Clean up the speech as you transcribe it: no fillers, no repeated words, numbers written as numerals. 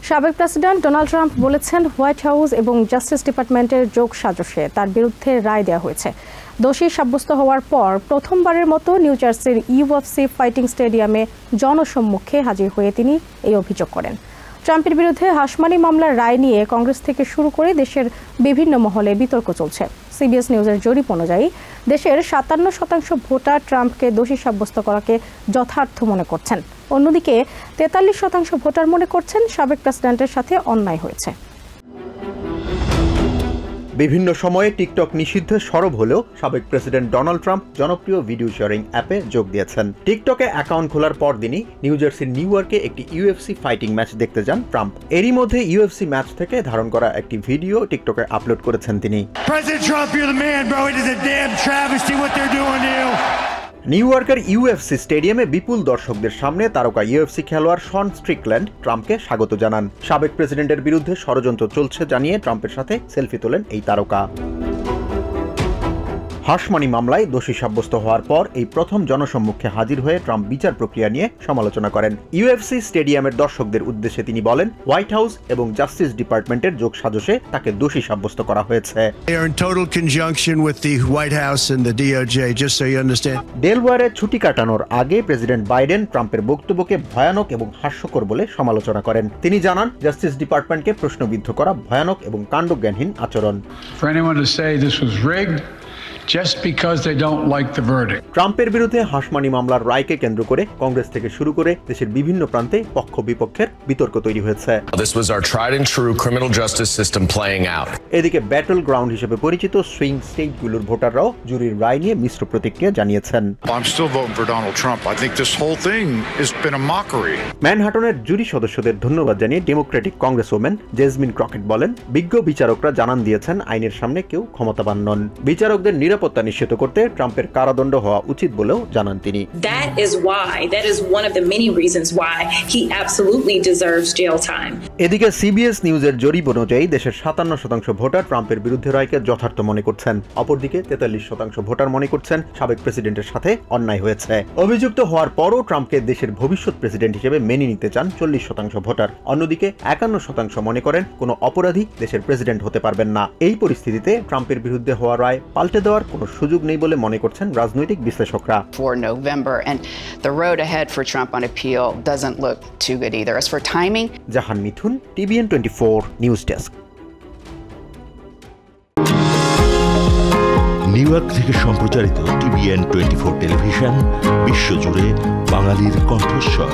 সাবেক president Donald Trump বলেছেন white house এবং জাস্টিস ডিপার্টমেন্টের যোগসাজশে তার বিরুদ্ধে রায় দেওয়া হয়েছে। দোষী সাব্যস্ত হওয়ার পর প্রথমবারের মতো নিউ জার্সির ইউএফসি ফাইটিং স্টেডিয়ামে জনসম্মুখে হাজির হয়ে তিনি এই অভিযোগ করেন। ট্রাম্পের বিরুদ্ধে হাসমানি মামলার রায় নিয়ে কংগ্রেস থেকে শুরু করে দেশের বিভিন্ন মহলে বিতর্ক চলছে। সিবিএস নিউজের জরিপ অনুযায়ী দেশের ৫৭% ভোটার ট্রাম্পকে দোষী সাব্যস্ত করাকে যথার্থ মনে করছেন। অন্যদিকে ৪৩% ভোটার মনে করছেন সাবেক প্রেসিডেন্টের সাথে অন্যায় হয়েছে। বিভিন্ন সময়ে টিকটক নিষিদ্ধে সরব হলেও সাবেক প্রেসিডেন্ট ডোনাল্ড ট্রাম্প জনপ্রিয় ভিডিও শেয়ারিং অ্যাপে যোগ দিয়েছেন। টিকটকে অ্যাকাউন্ট খোলার পরদিনই নিউ জার্সির নিউ ইয়র্কে একটি ইউএফসি ফাইটিং ম্যাচ দেখতে যান ট্রাম্প। এরই মধ্যে ইউএফসি ম্যাচ থেকে ধারণ করা একটি ভিডিও টিকটকে আপলোড করেছেন তিনি। নিউ ইয়র্কের ইউএফসি স্টেডিয়ামে বিপুল দর্শকদের সামনে তারকা ইউএফসি খেলোয়াড় শন স্ট্রিকল্যান্ড ট্রাম্পকে স্বাগত জানান। সাবেক প্রেসিডেন্টের বিরুদ্ধে ষড়যন্ত্র চলছে জানিয়ে ট্রাম্পের সাথে সেলফি তোলেন এই তারকা। হাসমানি মামলায় দোষী সাব্যস্ত হওয়ার পর এই প্রথম জনসম্মুখে হাজির হয়ে ট্রাম্প বিচার প্রক্রিয়া নিয়ে সমালোচনা করেন। ইউএফসি স্টেডিয়ামের দর্শকদের উদ্দেশ্যে তিনি বলেন, হোয়াইট হাউস এবং জাস্টিস ডিপার্টমেন্টের যোগসাজশে তাকে দোষী সাব্যস্ত করা হয়েছে। ডেলওয়্যারে ছুটি কাটানোর আগে প্রেসিডেন্ট বাইডেন ট্রাম্পের বক্তব্যকে ভয়ানক এবং হাস্যকর বলে সমালোচনা করেন। তিনি জানান, জাস্টিস ডিপার্টমেন্টকে প্রশ্নবিদ্ধ করা ভয়ানক এবং কাণ্ডজ্ঞানহীন আচরণ। ট্রাম্পের বিরুদ্ধে হাসমানি মামলার রায়কে কেন্দ্র করে কংগ্রেস থেকে শুরু করে দেশের বিভিন্ন প্রান্তে পক্ষ বিপক্ষের বিতর্ক তৈরি হয়েছে। এদিকে ব্যাটল গ্রাউন্ড হিসেবে পরিচিত সুইং স্টেটগুলোর ভোটাররাও জুরির রায় নিয়ে মিশ্র প্রতিক্রিয়া জানিয়েছেন। ম্যানহাটনের জুরি সদস্যদের ধন্যবাদ জানিয়ে ডেমোক্রেটিক কংগ্রেসওম্যান জেসমিন ক্রকেট বলেন, বিজ্ঞ বিচারকরা জানান দিয়েছেন আইনের সামনে কেউ ক্ষমতাবান নন। বিচারকদের নিরাপত্তা নিশ্চিত করতে ট্রাম্পের কারাদণ্ড হওয়া উচিত বলেও জানান তিনি। এদিকে সিবিএস নিউজের জরিপ অনুযায়ী দেশের ৫৭% ভোটার ট্রাম্পের বিরুদ্ধে রায়কে যথার্থ মনে করছেন। অপরদিকে ৪৩% ভোটার মনে করছেন সাবেক প্রেসিডেন্টের সাথে অন্যায় হয়েছে। অভিযুক্ত হওয়ার পরও ট্রাম্পকে দেশের ভবিষ্যৎ প্রেসিডেন্ট হিসেবে মেনে নিতে চান ৪০% ভোটার। অন্যদিকে ৫১% মনে করেন কোনো অপরাধী দেশের প্রেসিডেন্ট হতে পারবেন না। এই পরিস্থিতিতে ট্রাম্পের বিরুদ্ধে হওয়া রায় পাল্টে দেওয়ার কোনো সুযোগ নেই বলে মনে করছেন রাজনৈতিক বিশ্লেষকরা। For November and the road ahead for Trump on appeal doesn't look too good either. As for timing, Jahan Mithun, TVN 24 news desk. New York থেকে সম্প্রচারিত TVN 24 টেলিভিশন বিশ্বজুড়ে বাঙালির কণ্ঠস্বর।